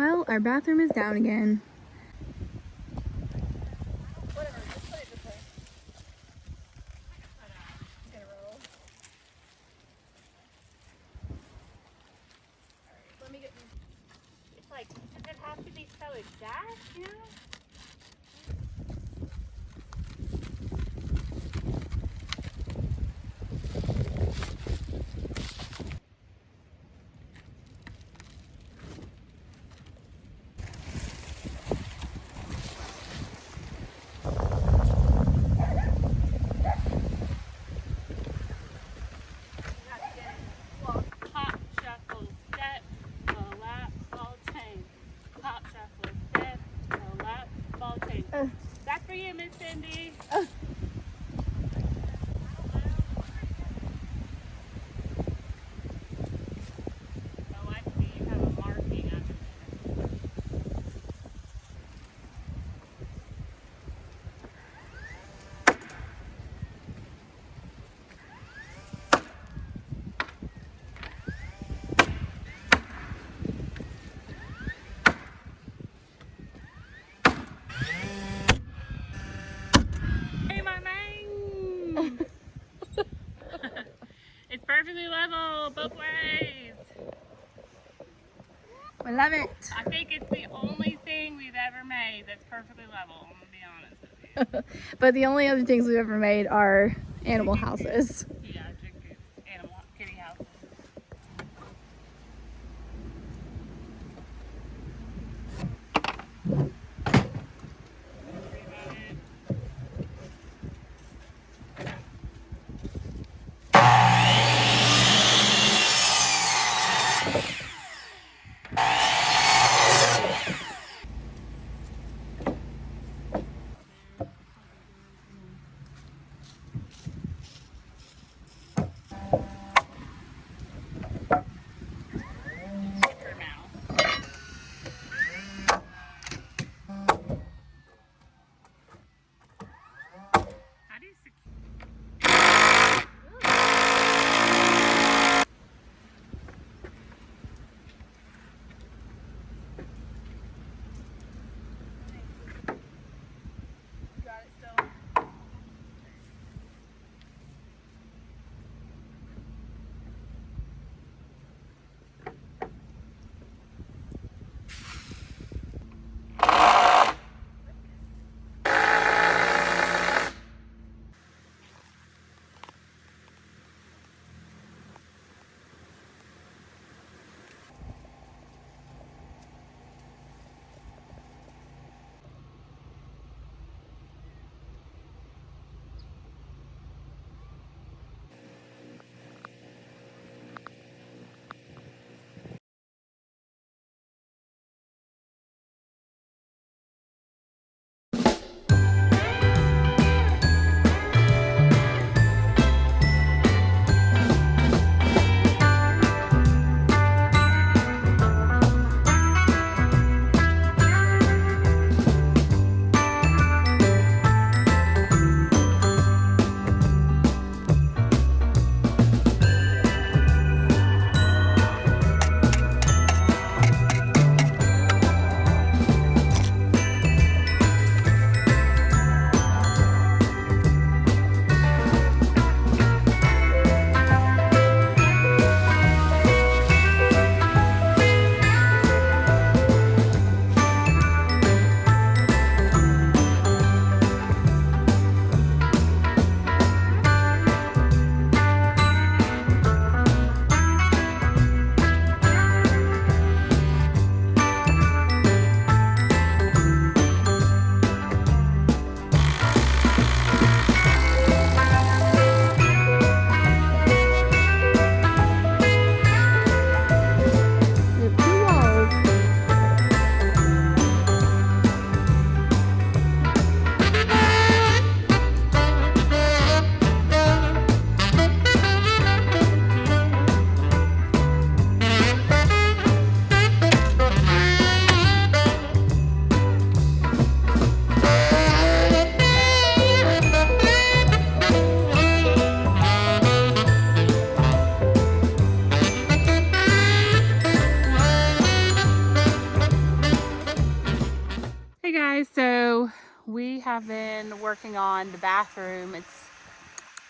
Well, our bathroom is down again. Whatever, just put it this way. It's gonna roll. Alright, let me get these. It's like, does it have to be so exact, you know? Pop, shuffle, step, roll lap, ball chain. Pop, shuffle, step, roll lap, ball chain. That's for you, Miss Cindy. Oh, I see you have a marking under there. Hey, my man! It's perfectly level both ways. We love it. I think it's the only thing we've ever made that's perfectly level, I'm gonna be honest with you. But the only other things we've ever made are animal houses. Yeah, chicken, animal, kitty house. guys, so we have been working on the bathroom. It's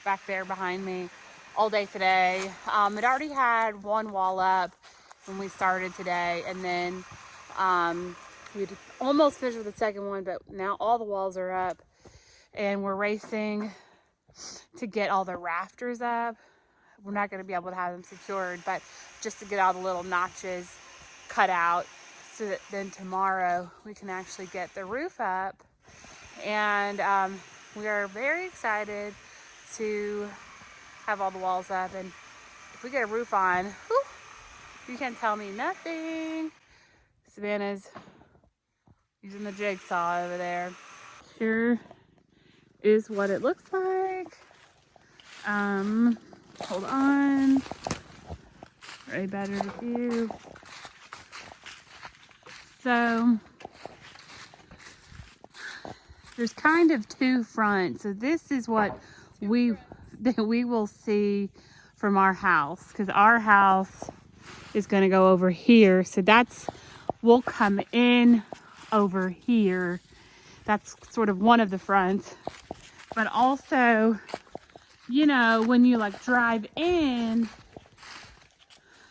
back there behind me all day today. It already had one wall up when we started today, and then we almost finished with the second one, but now all the walls are up and we're racing to get all the rafters up. We're not going to be able to have them secured, but just to get all the little notches cut out so that then tomorrow we can actually get the roof up. And we are very excited to have all the walls up, and if we get a roof on, whew, you can't tell me nothing. Savannah's using the jigsaw over there. Here is what it looks like. Hold on. Way better to view. So there's kind of two fronts. So this is what we will see from our house, because our house is going to go over here. So we'll come in over here. That's sort of one of the fronts. But also, you know, when you like drive in,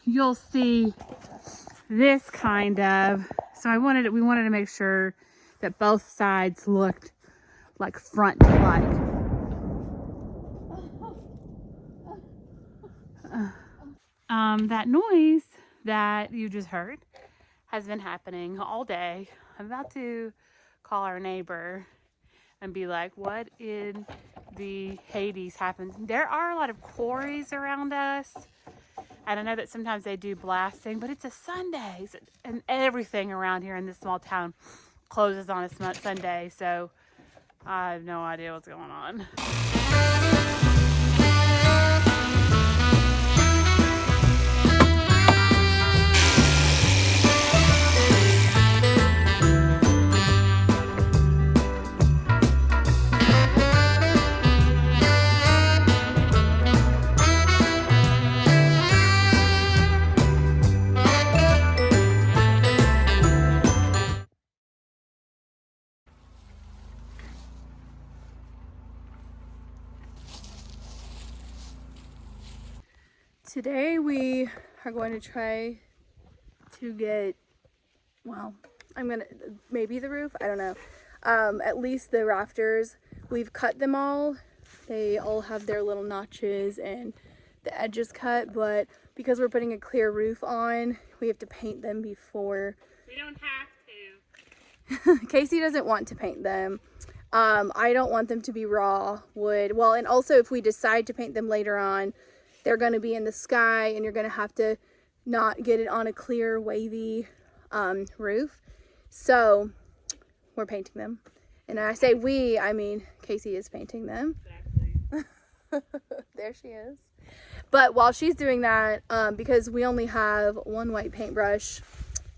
you'll see this kind of. So we wanted to make sure that both sides looked like front-like. That noise that you just heard has been happening all day. I'm about to call our neighbor and be like, what in the Hades happened? There are a lot of quarries around us, and I know that sometimes they do blasting, but it's a Sunday, and everything around here in this small town closes on a Sunday, so I have no idea what's going on. Today we are going to try to get, well, maybe the roof, I don't know. At least the rafters. We've cut them all. They all have their little notches and the edges cut, but because we're putting a clear roof on, we have to paint them before. We don't have to. Casey doesn't want to paint them. I don't want them to be raw wood. Well, and also if we decide to paint them later on, they're going to be in the sky, and you're going to have to not get it on a clear, wavy roof. So we're painting them. And I say we, I mean Casey is painting them. Exactly. There she is. But while she's doing that, because we only have one white paintbrush,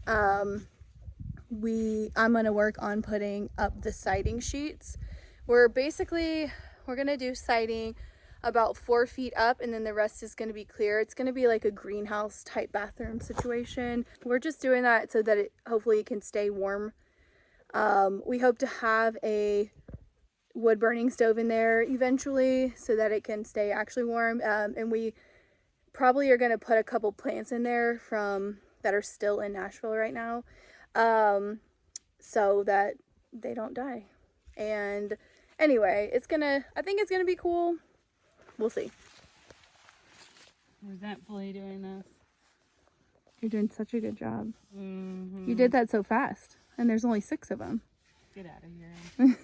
I'm going to work on putting up the siding sheets. We're going to do siding about 4 feet up, and then the rest is going to be clear. It's going to be like a greenhouse type bathroom situation. We're just doing that so that hopefully it can stay warm. We hope to have a wood burning stove in there eventually so that it can stay actually warm. And we probably are going to put a couple plants in there that are still in Nashville right now, so that they don't die. And anyway, I think it's gonna be cool. We'll see. Resentfully doing this. You're doing such a good job. Mm-hmm. You did that so fast, and there's only 6 of them. Get out of here.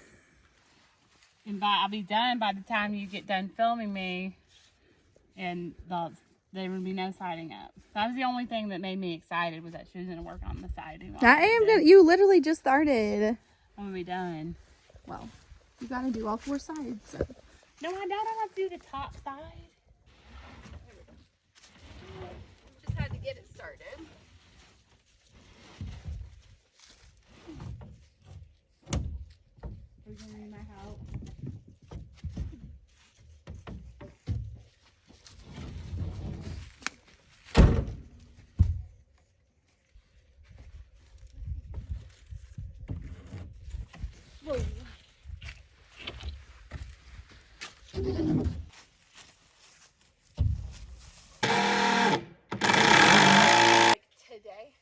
And I'll be done by the time you get done filming me, and there would be no siding up. That was the only thing that made me excited, was that she was going to work on the siding. You literally just started. I'm going to be done. Well, you got to do all 4 sides. So. No, I don't have to do the top side. Just had to get it started. Are you going to need my help? Like today.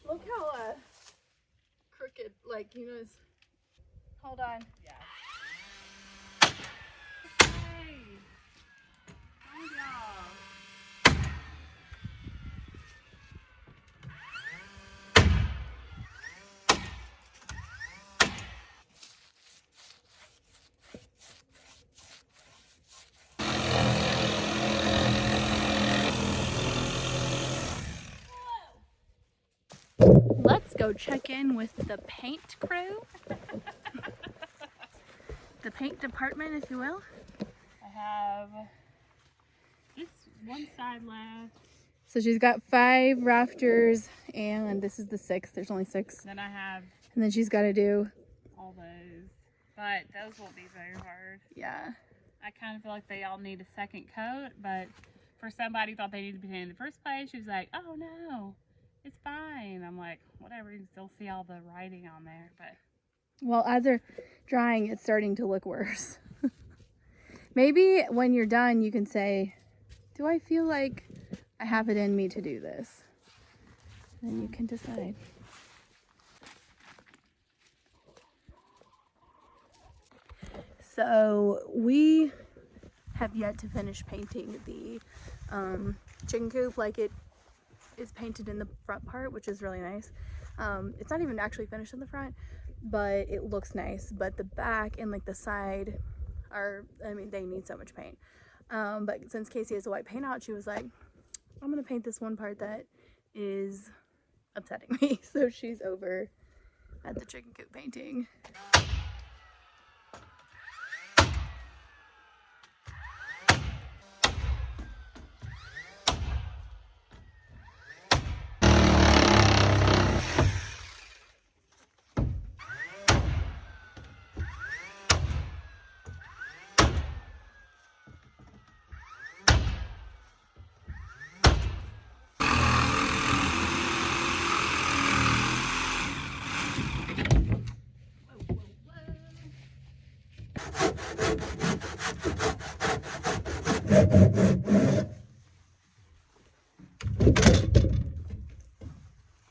Look how crooked, like, you know, it's... Hold on. Yeah. Hey. Hi, y'all. Let's go check in with the paint crew. The paint department, if you will. I have just one side left. So she's got 5 rafters, and this is the 6th. There's only 6. Then I have And then she's got to do, all those, but those won't be very hard. yeah. I kind of feel like they all need a second coat, but for somebody who thought they needed to be painted in the first place, she was like, oh no, it's fine. I'm like, whatever, you can still see all the writing on there, but Well, as they're drying, it's starting to look worse. Maybe when you're done, you can say, do I feel like I have it in me to do this? And then you can decide. So we have yet to finish painting the chicken coop. Like, it is painted in the front part, which is really nice. It's not even actually finished in the front, but it looks nice. But the back and like the side are, I mean, they need so much paint. But since Casey has a white paint out, she was like, I'm gonna paint this one part that is upsetting me. So she's over at the chicken coop painting.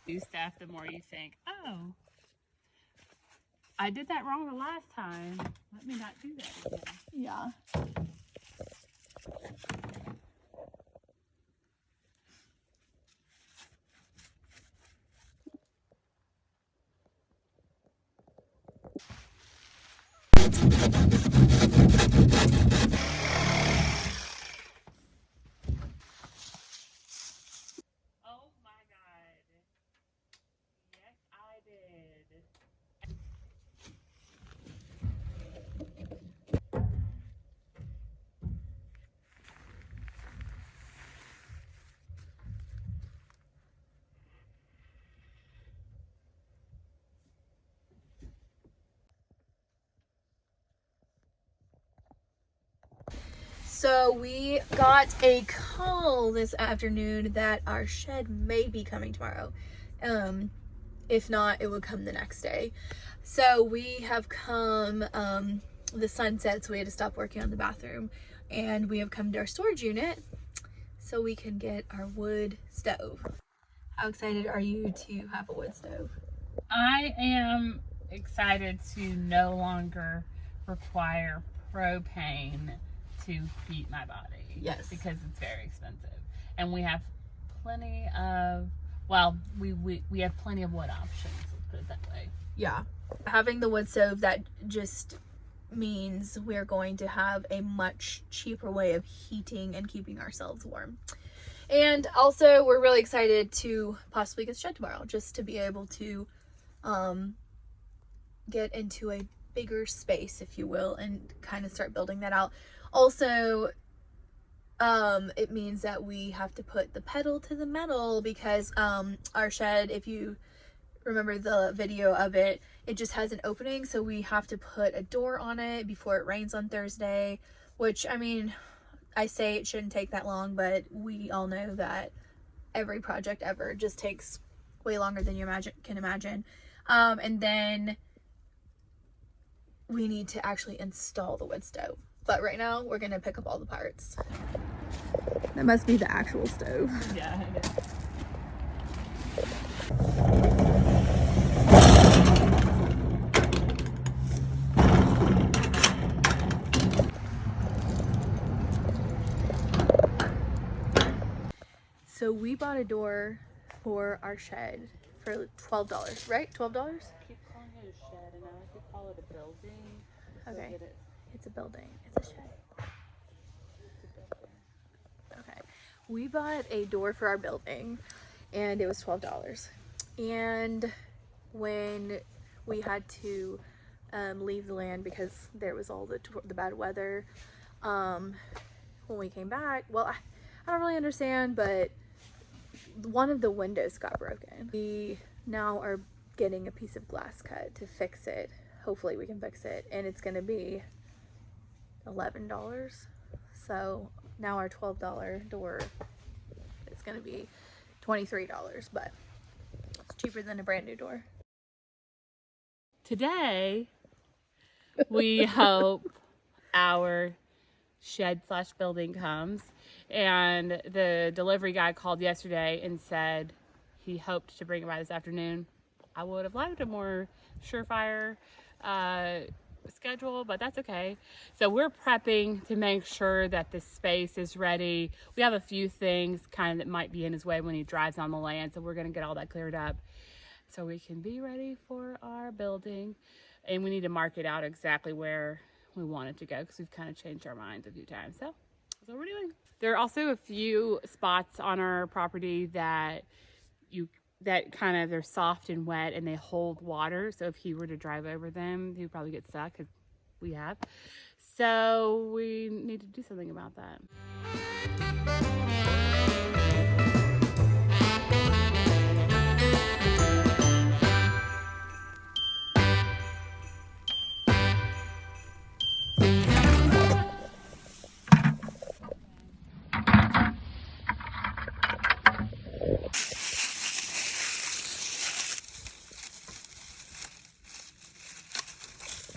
do stuff, the more you think, oh, I did that wrong the last time. Let me not do that again. Yeah. Oh my God. Yes, I did. So we got a call this afternoon that our shed may be coming tomorrow. If not, it will come the next day. So we have come, the sun set, so we had to stop working on the bathroom, and we have come to our storage unit so we can get our wood stove. How excited are you to have a wood stove? I am excited to no longer require propane to heat my body. Yes. Because it's very expensive. And we have plenty of, well, we have plenty of wood options, let's put it that way. Yeah. Having the wood stove, that just means we're going to have a much cheaper way of heating and keeping ourselves warm. And also, we're really excited to possibly get shed tomorrow, just to be able to get into a bigger space, if you will, and kind of start building that out. Also, it means that we have to put the pedal to the metal, because our shed, if you remember the video of it, it just has an opening, so we have to put a door on it before it rains on Thursday, which, I mean, I say it shouldn't take that long, but we all know that every project ever just takes way longer than you can imagine. And then we need to actually install the wood stove. But right now we're gonna pick up all the parts. That must be the actual stove. Yeah, it is. So we bought a door for our shed for $12, right? $12? I keep calling it a shed, and I like to call it a building. Okay. It is. It's a building. It's a shed. Okay. We bought a door for our building and it was $12. And when we had to leave the land because there was all the bad weather, when we came back, well, I don't really understand, but one of the windows got broken. We now are getting a piece of glass cut to fix it. Hopefully we can fix it, and it's gonna be $11. So now our $12 door is gonna be $23, but it's cheaper than a brand new door. Today, we hope our shed slash building comes, and the delivery guy called yesterday and said he hoped to bring it by this afternoon. I would have liked a more surefire schedule, but that's okay. So we're prepping to make sure that the space is ready. We have a few things kind of that might be in his way when he drives on the land, so we're going to get all that cleared up so we can be ready for our building. And we need to mark it out exactly where we want it to go because we've kind of changed our minds a few times. So that's what we're doing. There are also a few spots on our property that they're soft and wet and they hold water. So if he were to drive over them, he would probably get stuck, because we have. So we need to do something about that.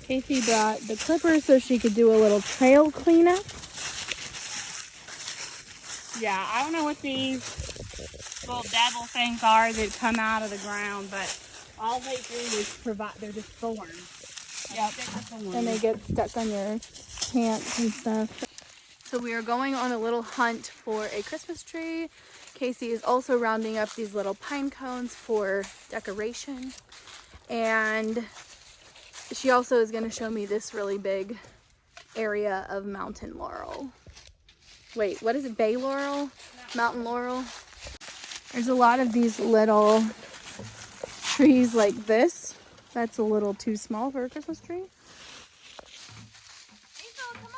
Casey brought the clippers so she could do a little trail cleanup. Yeah, I don't know what these little devil things are that come out of the ground, but all they do is provide, they're just thorns. Yep. And they get stuck on your pants and stuff. So we are going on a little hunt for a Christmas tree. Casey is also rounding up these little pine cones for decoration. And she also is going to show me this really big area of mountain laurel. Wait, what is it? Bay laurel? Mountain laurel? There's a lot of these little trees like this. That's a little too small for a Christmas tree. Hazel, come on.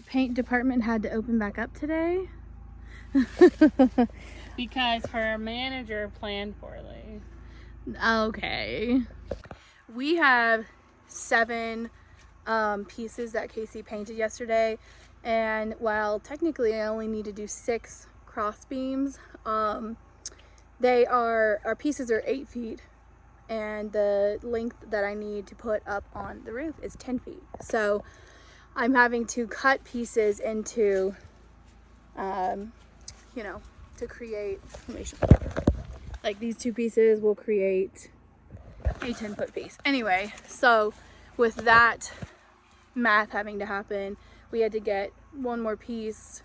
Paint department had to open back up today. Because her manager planned poorly. Okay. We have 7 pieces that Casey painted yesterday, and while technically I only need to do 6 cross beams, our pieces are 8 feet, and the length that I need to put up on the roof is 10 feet. So I'm having to cut pieces into, to create, let me show you. Like these 2 pieces will create a 10-foot piece. Anyway, so with that math having to happen, we had to get 1 more piece,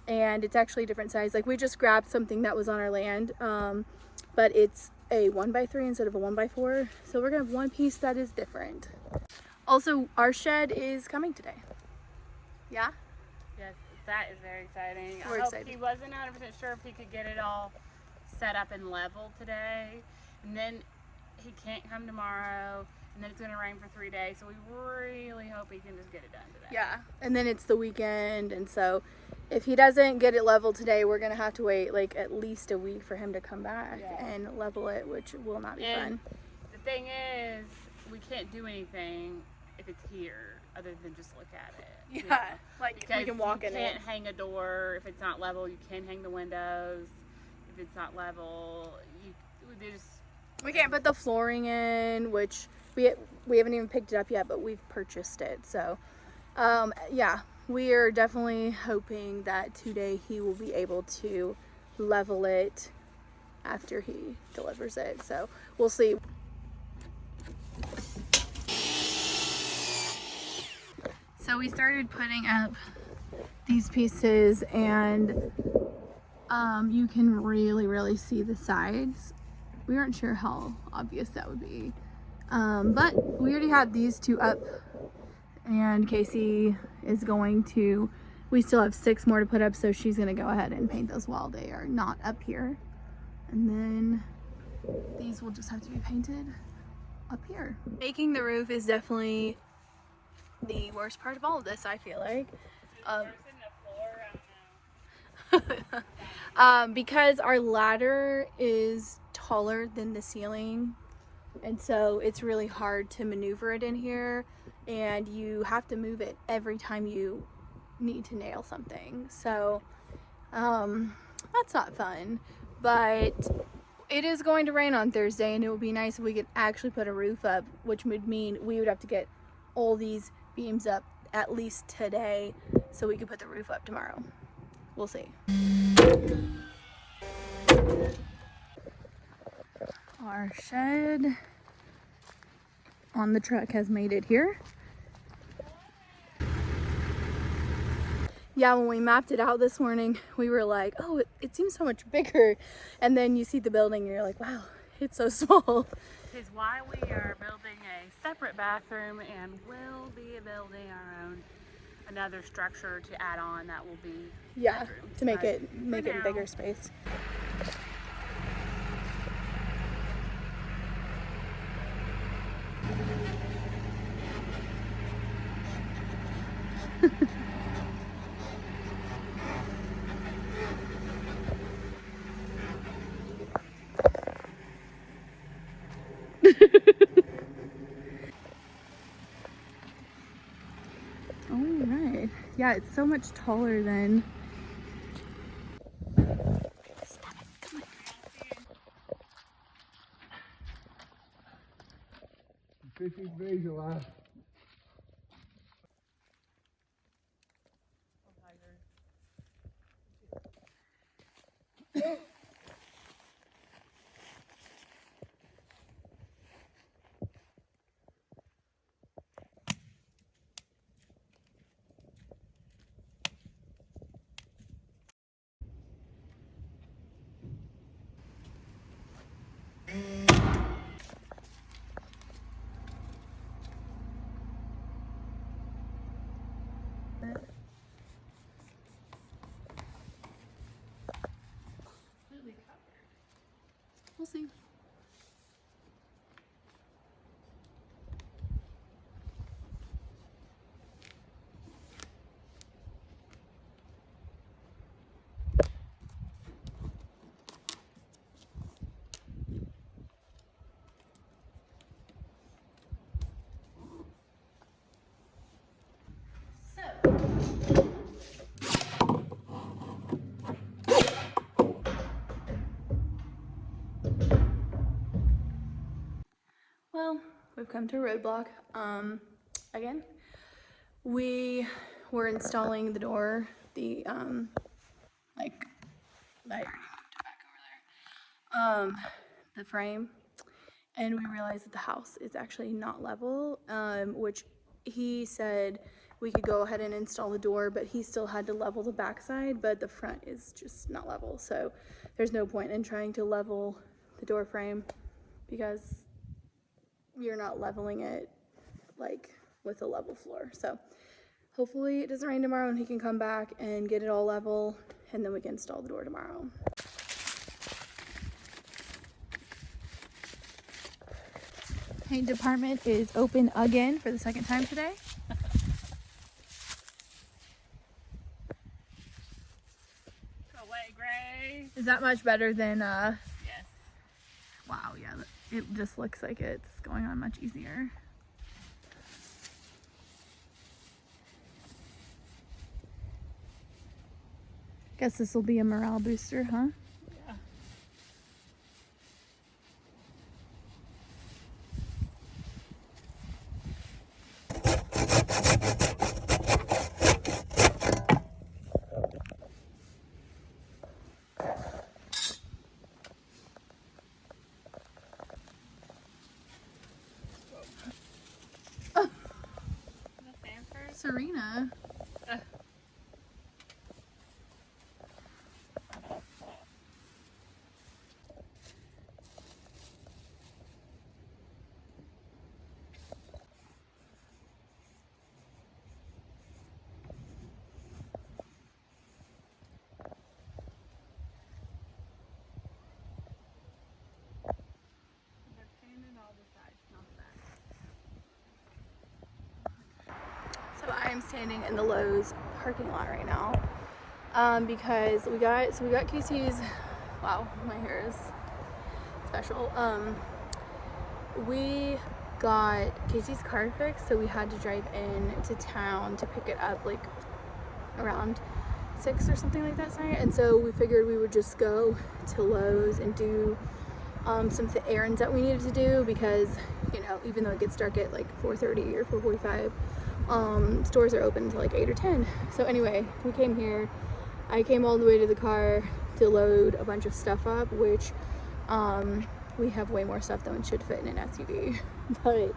and it's actually a different size. Like we just grabbed something that was on our land, but it's a 1x3 instead of a 1x4. So we're gonna have 1 piece that is different. Also, our shed is coming today. Yeah? Yes, that is very exciting. We're excited. He wasn't 100% sure if he could get it all set up and level today, and then he can't come tomorrow, and then it's gonna rain for 3 days, so we really hope he can just get it done today. Yeah, and then it's the weekend, and so if he doesn't get it leveled today, we're gonna have to wait like at least a week for him to come back and level it, which will not be fun. The thing is, we can't do anything if it's here other than just look at it. Yeah, you know? like Because we can walk in it. You can't hang a door if it's not level. You can hang the windows if it's not level. We can't put the flooring in, which we haven't even picked it up yet, but we've purchased it. So, yeah, we are definitely hoping that today he will be able to level it after he delivers it. So we'll see. So we started putting up these pieces, and you can really see the sides. We weren't sure how obvious that would be, but we already had these two up, and Casey is going to, we still have 6 more to put up, so she's going to go ahead and paint those while they are not up here, and then these will just have to be painted up here. Making the roof is definitely the worst part of all of this, I feel like. Because our ladder is taller than the ceiling, and so it's really hard to maneuver it in here, and you have to move it every time you need to nail something. So that's not fun, but it is going to rain on Thursday, and it would be nice if we could actually put a roof up, which would mean we would have to get all these beams up at least today so we could put the roof up tomorrow. We'll see. Our shed on the truck has made it here. Yeah, when we mapped it out this morning, we were like, oh, it seems so much bigger. And then you see the building and you're like, wow, it's so small. This is why we are building a separate bathroom, and will be building our own, another structure to add on that will be bedrooms. To make it a bigger space. All right. Yeah, it's so much taller than. Stop it. Come on. Fishing days a lot. We'll see. Well, we've come to a roadblock. Again, we were installing the door, the the frame, and we realized that the house is actually not level, which he said we could go ahead and install the door, but he still had to level the backside, but the front is just not level, so there's no point in trying to level the door frame because you're not leveling it like with a level floor. So hopefully it doesn't rain tomorrow and he can come back and get it all level, and then we can install the door tomorrow. paint department is open again for the second time today. Go away, Gray. Is that much better than Yes. wow, yeah, it just looks like it's going on much easier. Guess this will be a morale booster, huh? Yeah. Serena. So I'm standing in the Lowe's parking lot right now because we got Casey's. Wow, my hair is special. We got Casey's car fixed, so we had to drive in to town to pick it up like around 6 or something like that tonight. And so we figured we would just go to Lowe's and do some errands that we needed to do because, you know, even though it gets dark at like 4:30 or 4:45, stores are open until like 8 or 10. So anyway, we came here. I came all the way to the car to load a bunch of stuff up, which we have way more stuff than should fit in an SUV. But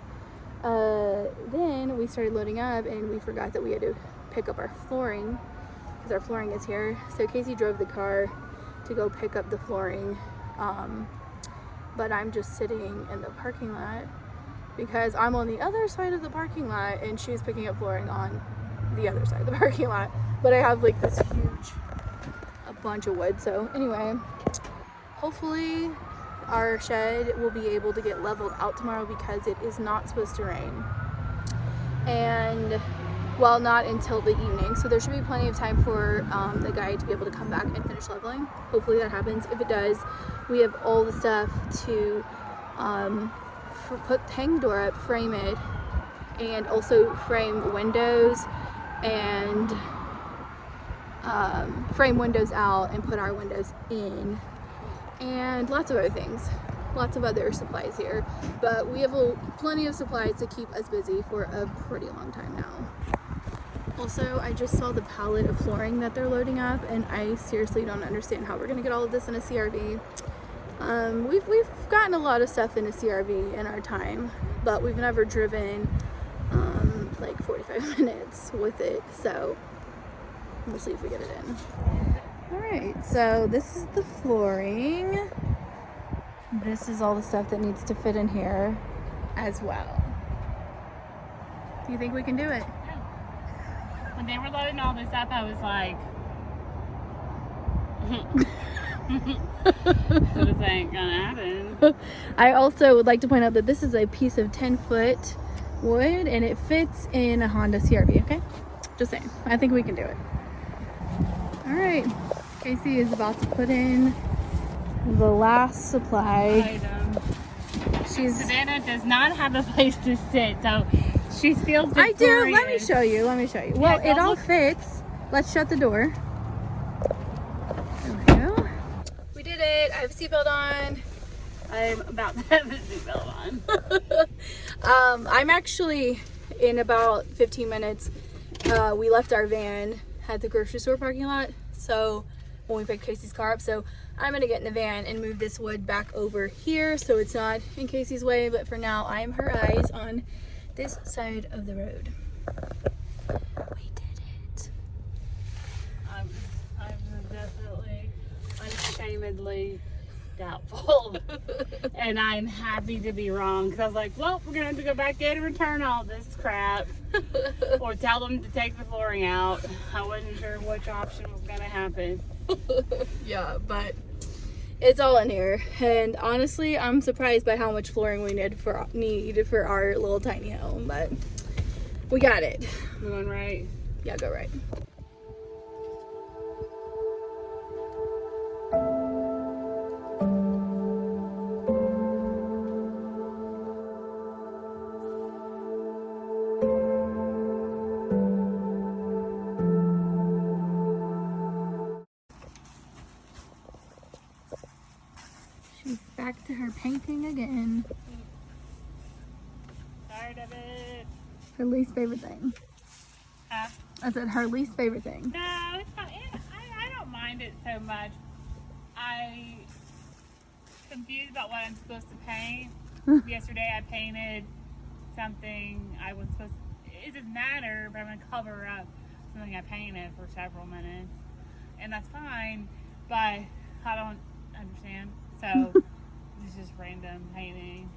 then we started loading up and we forgot that we had to pick up our flooring because our flooring is here. So Casey drove the car to go pick up the flooring, but I'm just sitting in the parking lot because I'm on the other side of the parking lot and she's picking up flooring on the other side of the parking lot. But I have like this a bunch of wood. So anyway, hopefully our shed will be able to get leveled out tomorrow because it is not supposed to rain. And well, not until the evening. So there should be plenty of time for the guy to be able to come back and finish leveling. Hopefully that happens. If it does, we have all the stuff to hang the door up, frame it, and also frame windows and frame windows out and put our windows in, and lots of other things, lots of other supplies here. But we have plenty of supplies to keep us busy for a pretty long time now. Also, I just saw the pallet of flooring that they're loading up, and I seriously don't understand how we're gonna get all of this in a CRV. We've gotten a lot of stuff in a CRV in our time, but we've never driven like 45 minutes with it, so we'll see if we get it in. Alright, so this is the flooring. This is all the stuff that needs to fit in here as well. Do you think we can do it? When they were loading all this up, I was like, this ain't gonna happen. I also would like to point out that this is a piece of 10-foot wood and it fits in a Honda CRV, okay? Just saying. I think we can do it. Alright, Casey is about to put in the last supply. Savannah does not have a place to sit, so she feels victorious. I do. Let me show you. Well, Yeah, it all fits. Let's shut the door. There we go. We did it. I have a seatbelt on. I'm about to have a seatbelt on. I'm actually in about 15 minutes. We left our van at the grocery store parking lot. So when we picked Casey's car up, so I'm gonna get in the van and move this wood back over here so it's not in Casey's way. But for now, I'm her eyes on this side of the road. We did it. I'm definitely unashamedly doubtful. And I'm happy to be wrong because I was like, well, we're gonna have to go back in and return all this crap or tell them to take the flooring out. I wasn't sure which option was gonna happen. Yeah, but It's all in here, and honestly, I'm surprised by how much flooring we need for our little tiny home, but we got it. I'm going right. Yeah, go right. She's back to her painting again. Tired of it. Her least favorite thing. Huh? I said her least favorite thing. No, it's not. I don't mind it so much. I confused about what I'm supposed to paint. Yesterday I painted something I was supposed to, it doesn't matter, but I'm going to cover up something I painted for several minutes. And that's fine, but I don't understand. So it's just random painting.